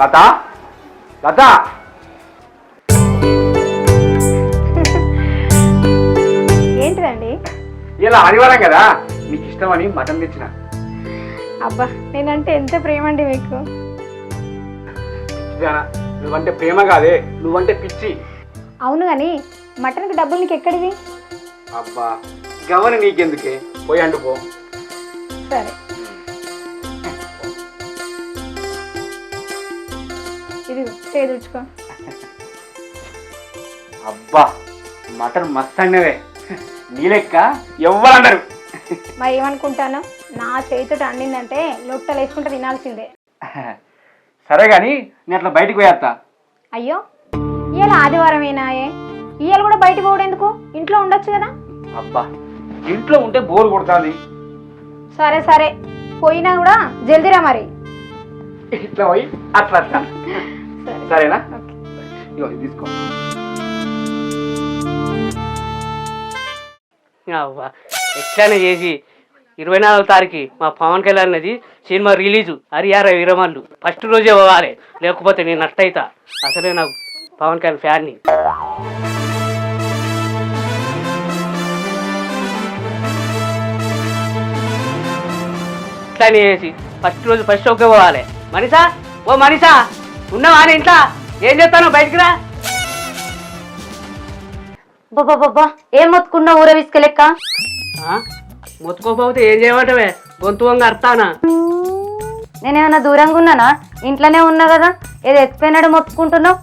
లత లత ఏంటిదండి? ఇలా ఆదివారం కదా, నీకు ఇష్టమని మటన్ తెచ్చిన. అబ్బా, నేనంటే ఎంత ప్రేమ అండి మీకు. పిచ్చిదానా, నువ్వంటే ప్రేమ కాదే, నువ్వంటే పిచ్చి. అవును కానీ మటన్కి డబ్బులు నీకు ఎక్కడివి? అబ్బా గవని నీకెందుకే, పోయి అంటుపో. సరే, ఇది చేదుర్చుకో. అబ్బా మటన్ మస్త్ అన్నవే, నీ లెక్క ఎవ్వరు అన్నారు. మరి ఏమనుకుంటాను, నా చేతితో అండిందంటే లొట్టలు వేసుకుంటే తినాల్సిందే. సరే గాని నేను అట్లా బయటికి పోయేస్తా. అయ్యో, ఇవాళ ఆదివారమేనాయే, ఇవాళ కూడా బయటకు పోవడం ఎందుకు? ఇంట్లో ఉండొచ్చు కదా. అబ్బా ఇంట్లో ఉంటే బోర్ కొడుతుంది. సరే సరే, పోయినా కూడా జల్దీరా మరి. ఇట్లా పోయి అట్లా అట్లా. సరేనా? ఓకే. ఇగో ఇది తీసుకో. ఎట్లానే చేసి 24వ తారీఖు మా పవన్ కళ్యాణ్ అనేది సినిమా రిలీజు హరియార వీరమల్లు ఫస్ట్ రోజే పోవాలి, లేకపోతే నేను నట్టయితా. అసలే నాకు పవన్ కళ్యాణ్ ఫ్యాన్ని. ఇట్లానే చేసి ఫస్ట్ రోజు ఫస్ట్ ఒకే పోవాలి. మనీషా, ఓ మనీషా, ఉన్నావా ఇంట్లో? ఏం చేస్తాను, బయటికి రా. బాబా ఏం మొత్తుకున్నా ఊర విసుకలెక్క? మొత్తుకోపోతే ఏం చేయమంటావే, గొంతు వంగ అర్థానా? నేనేమన్నా దూరంగా ఉన్నానా? ఇంట్లోనే ఉన్నా కదా, ఏదో ఎత్తిపోయినాడు మొత్తుకుంటున్నావు.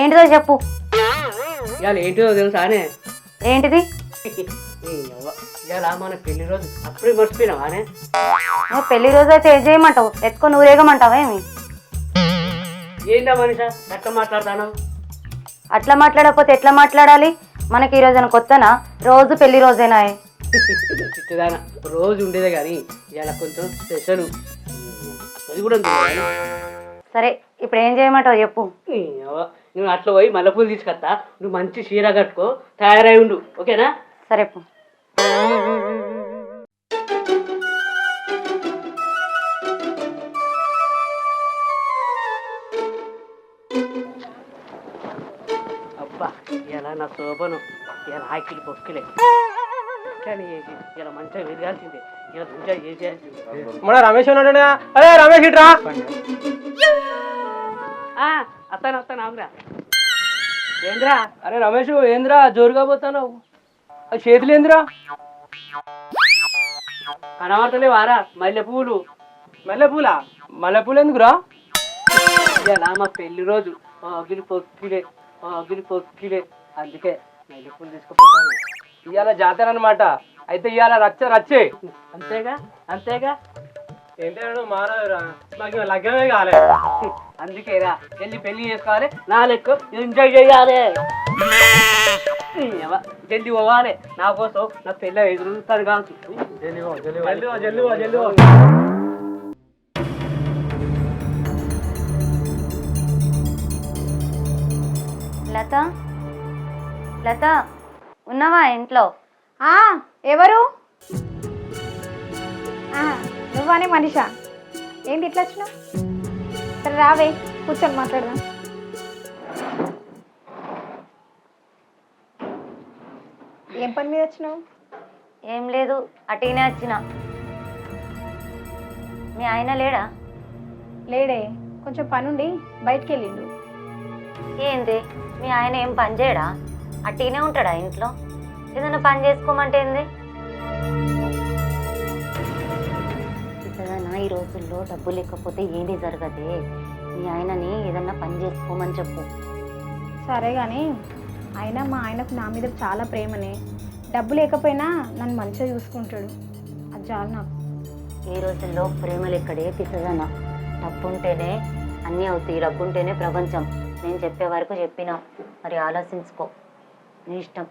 ఏంటిదో చెప్పు. ఇవాళ ఏంటిదో తెలుసానే? ఏంటిది? ఇవాళ మన పెళ్లి రోజు, అప్పుడే మర్చిపోయినావానే? పెళ్లి రోజు అయితే ఏం చేయమంటావు? ఎత్తుకొని ఊరేగమంటావా ఏమి? ఏందా మనిషా ఎట్లా మాట్లాడతాను? అట్లా మాట్లాడకపోతే ఎట్లా మాట్లాడాలి? మనకి ఈ రోజున కొత్తనా? రోజు పెళ్లి రోజేనా? చిట్టుదానా రోజు ఉండేదే కానీ ఇవాళ కొంచెం స్పెషల్. అది కూడా సరే, ఇప్పుడు ఏం చేయమంటావు చెప్పు. నువ్వు అట్లా పోయి మల్లెపూలు తీసుకొస్తా, నువ్వు మంచి చీర కట్టుకో, తయారై ఉండు, ఓకేనా? సరే పో. అబ్బా ఇలా నా శోభను, ఇలా ఆకిలి పొక్కిలే కానీ చేసి ఇలా మంచిగా విరగాల్సిందే, ఇలా మంచిగా చేసేయాల్సిందే. మన రమేష్ ఉన్నాడు. అరే రమేష్ ఇట్రా. అత్తాను ఆగురా. ఏంద్రా? అరే రమేష్ ఏంద్రా జోరుగా పోతావు? చేతులు ఏంద్రా? కనబడతలే వారా మల్లెపూలు. మల్లెపూలా? మల్లెపూలు ఎందుకురా? ఇలా మా పెళ్లి రోజు అగిలి పొక్కిలే అందుకే మల్లెపూలు తీసుకుపోతాను. ఇవాళ జాతర అనమాట, అయితే ఇవాళ రచ్చే. అంతేగా ఏంటాడు మారారా, మాకు లగ్గమే కాలే. అందుకేరా పెళ్లి చేసుకోవాలి, నా లెక్క ఎంజాయ్ చేయాలి, జల్ది పోవాలి. నా కోసం నా పెళ్ళి ఎదురుతాడు కావచ్చు. లత ఉన్నావా ఇంట్లో? ఎవరు? నువ్వానే మనిషా? ఏంటి ఇట్లా వచ్చినావు? సరే రావే, కూర్చొని మాట్లాడదాం. ఏం పని మీద వచ్చినావు? ఏం లేదు, అటుగానే వచ్చిన. మీ ఆయన లేడా? లేడే, కొంచెం పనుండి బయటికి వెళ్ళిండు. ఏంది మీ ఆయన ఏం పని చేయడా? అట్టిగానే ఉంటాడా ఇంట్లో? ఏదైనా పని చేసుకోమంటే ఏంది? ఈ రోజుల్లో డబ్బు లేకపోతే ఏమీ జరగదే. మీ ఆయనని ఏదన్నా పని చేసుకోమని చెప్పు. సరే కానీ అయినా మా ఆయనకు నా మీద చాలా ప్రేమనే. డబ్బు లేకపోయినా నన్ను మంచిగా చూసుకుంటాడు, అది చాలు నాకు. ఈ రోజుల్లో ప్రేమలు ఎక్కడే పిసదనా. డబ్బు ఉంటేనే అన్నీ అవుతాయి, డబ్బు ఉంటేనే ప్రపంచం. నేను చెప్పే వరకు చెప్పినా, మరి ఆలోచించుకో. నీ ఇష్టం,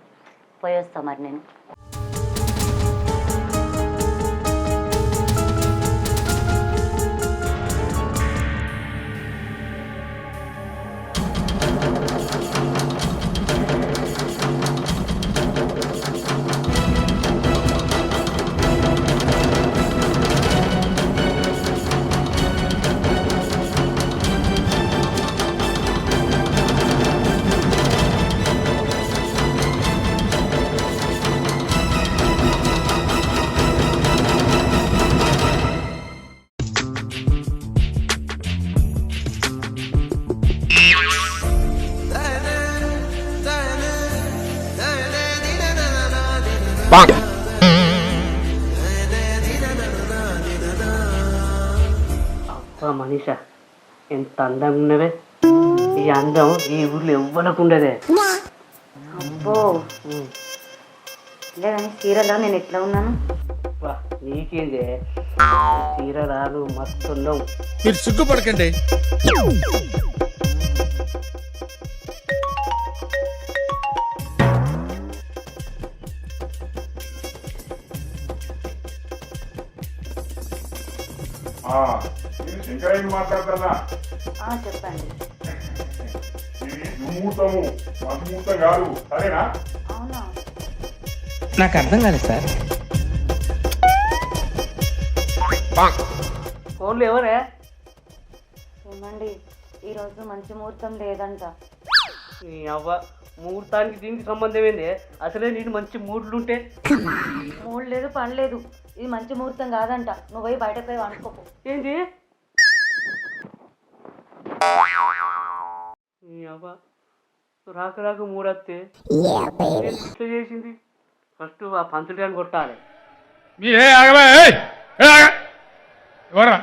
పోయొస్తా మరి నేను. మనీషా ఎంత అందంగా ఉన్నవే. ఈ అందం ఈ ఊర్లో ఎవ్వరకు ఉండదే. అబ్బో లే కానీ చీరలో నేను ఎట్లా ఉన్నాను? వా నీకేందే చీర రాను మస్తు ఉన్నావు. మీరు సిగ్గుపడకండి. నేను శంకరయ్య మాట్లాడుతున్నా. చెప్పండి. ఇది దుర్ముహూర్తము, మంచి కాదు, సరేనా? అవునా? నాకు అర్థం కాలేదు సార్. ఫోన్లు ఎవరే? ఏమండి ఈరోజు మంచి ముహూర్తం లేదంట. నీ అవ్వ ముహూర్తానికి దీనికి సంబంధం ఏంది? అసలే నేను మంచి మూడ్లుంటే. మూడు లేదు పని లేదు, ఇది మంచి ముహూర్తం కాదంట. నువ్వు పోయి బయటకు పోయి వండుకోకు. ఏంటి? నీ అవ్వ రాక రాక మూడత్తే ఇట్లా చేసింది. ఫస్ట్ ఆ పంతులు గారిని కొట్టాలి. మీరే ఆగలే. ఎవరా?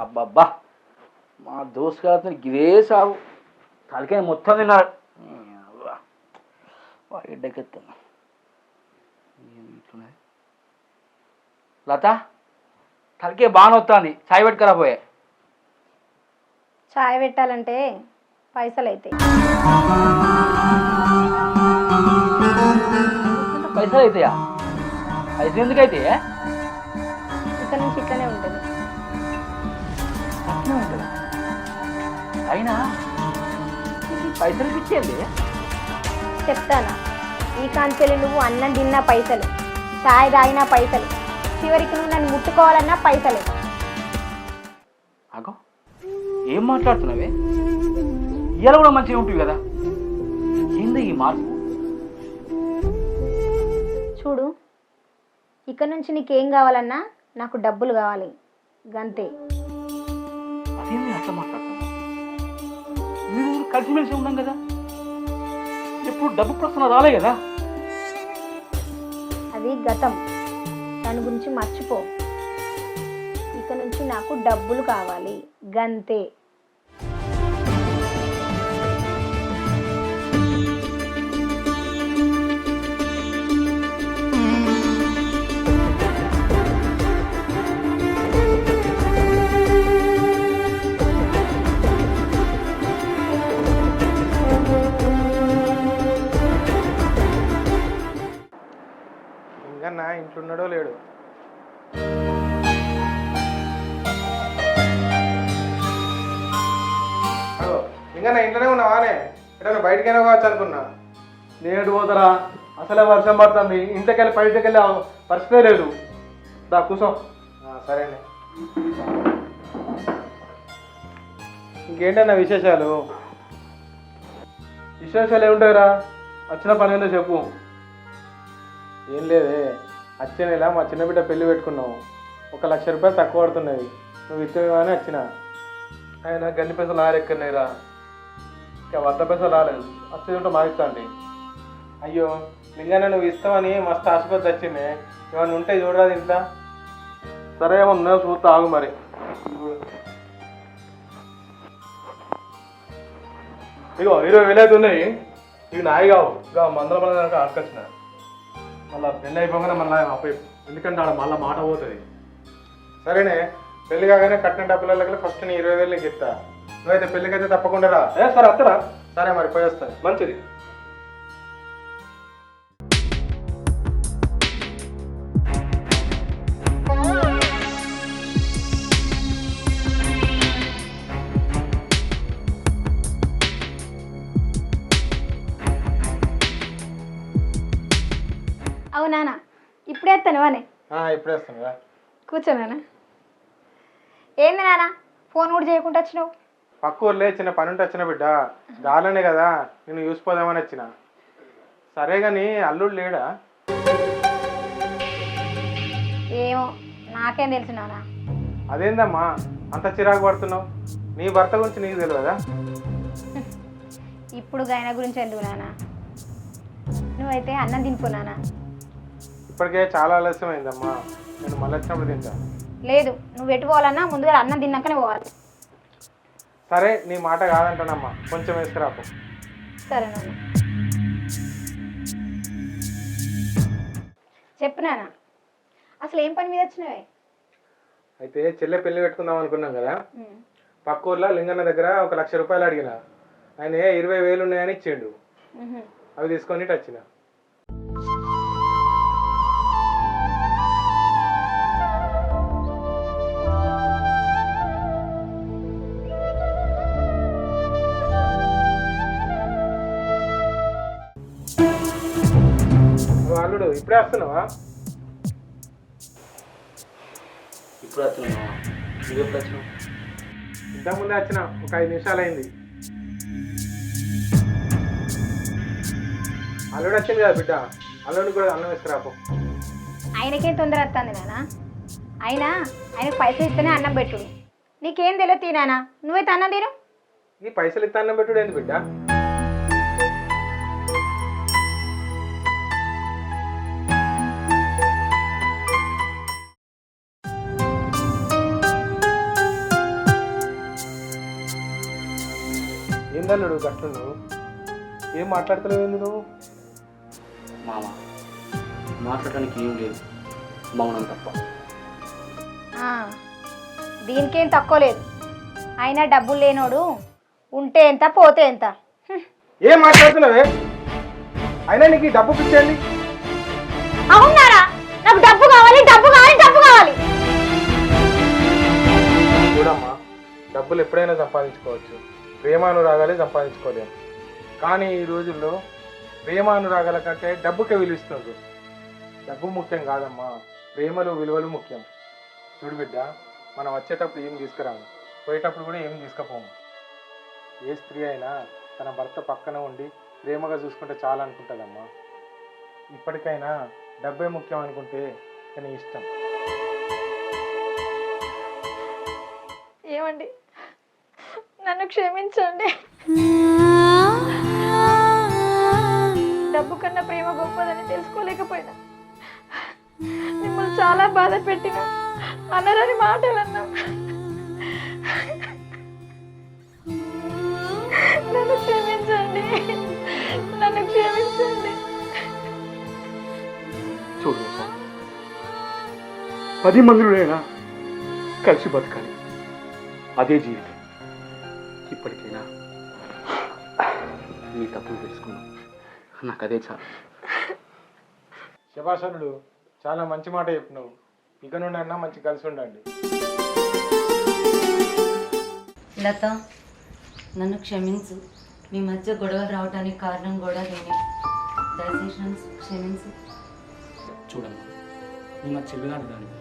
అబ్బబ్బా, మా దోస్తు గారితో గిరే సాగు తలకాయ మొత్తం తిన్నారు. ఎడ్డకెత్తున్నా. లత తలకే బాగా వస్తుంది, చాయ్ పెట్టుకరా పోయే. చాయ్ పెట్టాలంటే పైసలు అవుతాయి. పైసలు అవుతాయా? పైసలు ఎందుకు అయితే? ఇక్కడ నుంచి ఇట్లనే ఉంటుంది. అట్లనే ఉంటుంది. అయినా ఈ పైసలు ఇచ్చేది చెప్తానా? ఈ కాంచెలు నువ్వు అన్నం తిన్నా పైసలు, చాయ్ తాగినా పైసలు, చివరికి నువ్వు నన్ను ముట్టుకోవాలన్నా పైసలే. అగో ఏం మాట్లాడుతున్నావే? ఇవాళ కూడా మంచిగా ఉంటుంది కదా, ఏంది ఈ మార్పు? చూడు, ఇక్కడ నుంచి నీకేం కావాలన్నా నాకు డబ్బులు కావాలి, గంతే. అదేమి అట్లా మాట్లాడుతున్నావు? మీరు కలిసిమెలిసి ఉన్నాం కదా, ఎప్పుడు డబ్బు ప్రశ్న రాలే కదా. అది గతం, దాని గురించి మర్చిపో. ఇక నుంచి నాకు డబ్బులు కావాలి, గంతే. నా ఇంట్లో ఉన్నాడో లేడు. ఇంకా నా ఇంట్లోనే ఉన్నావానే? ఎక్కడ బయటకైనా కావచ్చు అనుకున్నా. నేడు పోతారా? అసలే వర్షం పడుతుంది, ఇంటికెళ్ళి బయటకెళ్ళి పరిస్థితే లేదు. దా కూర్చో. సరేనే. ఇంకేంటన్నా విశేషాలు? విశేషాలు ఏముంటాయిరా? వచ్చిన పని ఏందో చెప్పు. ఏం లేదే, వచ్చే నెల మా చిన్న బిడ్డ పెళ్లి పెట్టుకున్నావు. 1 లక్ష రూపాయలు తక్కువ పడుతున్నది, నువ్వు ఇస్తావని వచ్చిన. ఆయన గన్ని పైసలు ఎక్కడినాయిరా? ఇంకా 100 పైసలు రాలేదు, వచ్చేది ఉంటే మాకు ఇస్తా అండి. అయ్యో లింగన్న, నువ్వు ఇస్తావని మస్తు ఆశపడి వచ్చిందే. ఏమన్నా ఉంటే చూడరాదు ఇంట్లో. సరే ఏమన్నా చూస్తా, ఆగు మరి. ఇగో 20,000 అయితే ఉన్నాయి, ఇవి నాయి కావు. ఇక మందల మంది ఆడుకొచ్చిన. మళ్ళీ పెళ్ళి అయిపోగానే మళ్ళీ అప్ప, ఎందుకంటే ఆడ మళ్ళీ మాట పోతుంది. సరేనే, పెళ్లి కాగానే కట్టిన డబ్బులలో ఫస్ట్ నీ 20,000 నీకు ఇస్తా. నువ్వైతే పెళ్లికైతే తప్పకుండా రా. సరే వస్తారా? సరే మరి పోయి వస్తాను. మంచిది. అవునా? ఇప్పుడే వస్తాను అనే. ఇప్పుడే వస్తాను రా. కూర్చోనా? ఏంది నాన్న ఫోన్ కూడా చేయకుండా వచ్చినావు? పక్క ఊర్లే చిన్న పని ఉంటే వచ్చిన బిడ్డ, గాలనే కదా నేను చూసిపోదామని వచ్చిన. సరే కానీ అల్లుడు లేడా? నాకేం తెలుసు నాన్న. అదేందమ్మా అంత చిరాకు పడుతున్నావు? నీ భర్త గురించి నీకు తెలియదా? ఇప్పుడు ఆయన గురించి ఎందుకు నాన్న? నువ్వైతే అన్నం తినిపో నాన్న. ఇప్పటికే చాలా ఆలస్యమైందమ్మా, నేను మళ్ళీ వచ్చినప్పుడు తింటాను. లేదు, నువ్వు ఎటు పోవాలన్నా ముందుగా అన్నం తిన్నాకనే పోవాలి. సరే నీ మాట కాదంటానమ్మా, కొంచెం వేసుకురాకు. సరే నాన్న. చెప్పు నాన్న, అసలు ఏం పని మీద వచ్చినావే? అయితే చెల్లె పెళ్లి పెట్టుకుందాం అనుకున్నాం కదా, పక్క ఊర్లో లింగన్న దగ్గర 1,00,000 రూపాయలు అడిగిన. ఆయన 20,000 ఉన్నాయని ఇచ్చిండు. అవి తీసుకొని ఇటు వచ్చిన. అల్లుడు ఇప్పుడే వస్తున్నావా? ఇప్పుడు వస్తున్నావా? నువ్వు ఎప్పుడు వచ్చినావు? ఇంతకుముందే వచ్చిన, ఒక 5 నిమిషాలు అయింది. అల్లుడు వచ్చింది కదా బిడ్డ, అల్లుడికి కూడా అన్నం వేసుకురాపో. ఆయనకేం తొందర వస్తుంది నాన్న? ఆయనకు పైసలు ఇస్తేనే అన్నం పెట్టుడు. నీకేం తెలియదు తినానా? నువ్వైతే అన్నం తిను. ఈ పైసలు ఇస్తా అన్నం పెట్టుడు ఏంది బిడ్డ? ఏందల్లుడు గట్టు నువ్వు ఏం మాట్లాడతలేవు నువ్వు? మామ మాట్లాడటానికి ఏం లేదు, మౌనం తప్ప. దీనికేం తక్కువ లేదు. అయినా డబ్బులు లేనోడు ఉంటే ఎంత పోతే ఎంత. ఏం మాట్లాడుతున్నావే? అయినా నీకు ఈ డబ్బు పిచ్చేయండి. అవునారా? నాకు డబ్బు కావాలి, డబ్బు కావాలి, డబ్బు కావాలి. చూడమ్మా, డబ్బులు ఎప్పుడైనా సంపాదించుకోవచ్చు, ప్రేమానురాగాలే సంపాదించుకోలేము. కానీ ఈ రోజుల్లో ప్రేమానురాగాల కంటే డబ్బుకే విలువిస్తున్నారు. డబ్బు ముఖ్యం కాదమ్మా, ప్రేమలు విలువలు ముఖ్యం. చూడు బిడ్డ, మనం వచ్చేటప్పుడు ఏం తీసుకురాము, పోయేటప్పుడు కూడా ఏం తీసుకుపోము. ఏ స్త్రీ అయినా తన భర్త పక్కన ఉండి ప్రేమగా చూసుకుంటే చాలా అనుకుంటుందమ్మా. ఇప్పటికైనా డబ్బే ముఖ్యం అనుకుంటే నీ ఇష్టం. ఏమండి, నన్ను క్షమించండి. డబ్బు కన్నా ప్రేమ గొప్పదని తెలుసుకోలేకపోయినా మిమ్మల్ని చాలా బాధ పెట్టినా, అనరని మాటలు అన్నా. నన్ను క్షమించండి, నన్ను క్షమించండి. చూడు, 10 మందిలోనైనా కలిసి బతకాలి, అదే జీవితం. ఇప్పటికైనా నీ తప్పులు తెలుసుకున్నావు, నాకు అదే చాలు. శభాషనుడు, చాలా మంచి మాట చెప్పినావు. ఇక నుండి అన్నా మంచి కలిసి ఉండండి. లత, నన్ను క్షమించు. మీ మధ్య గొడవలు రావడానికి కారణం కూడా నేనే. దయచేసి నన్ను క్షమించు. చూడమ్మా, నువ్వు నా చెల్లిగాని దాన్ని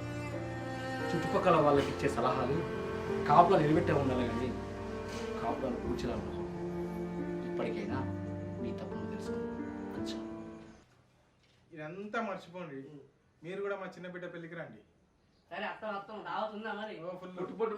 చుట్టుపక్కల వాళ్ళకి ఇచ్చే సలహాలు కాపులా నిలబెట్టే ఉండాలి, కానీ కాపులను కూర్చులా ఉండవు. ఇప్పటికైనా నీ తప్పును తెలుసుకో. ఇదంతా మర్చిపోండి, మీరు కూడా మా చిన్న బిడ్డ పెళ్ళికి రండి. సరే అత్తం రావుతుందా మరి? ఫుల్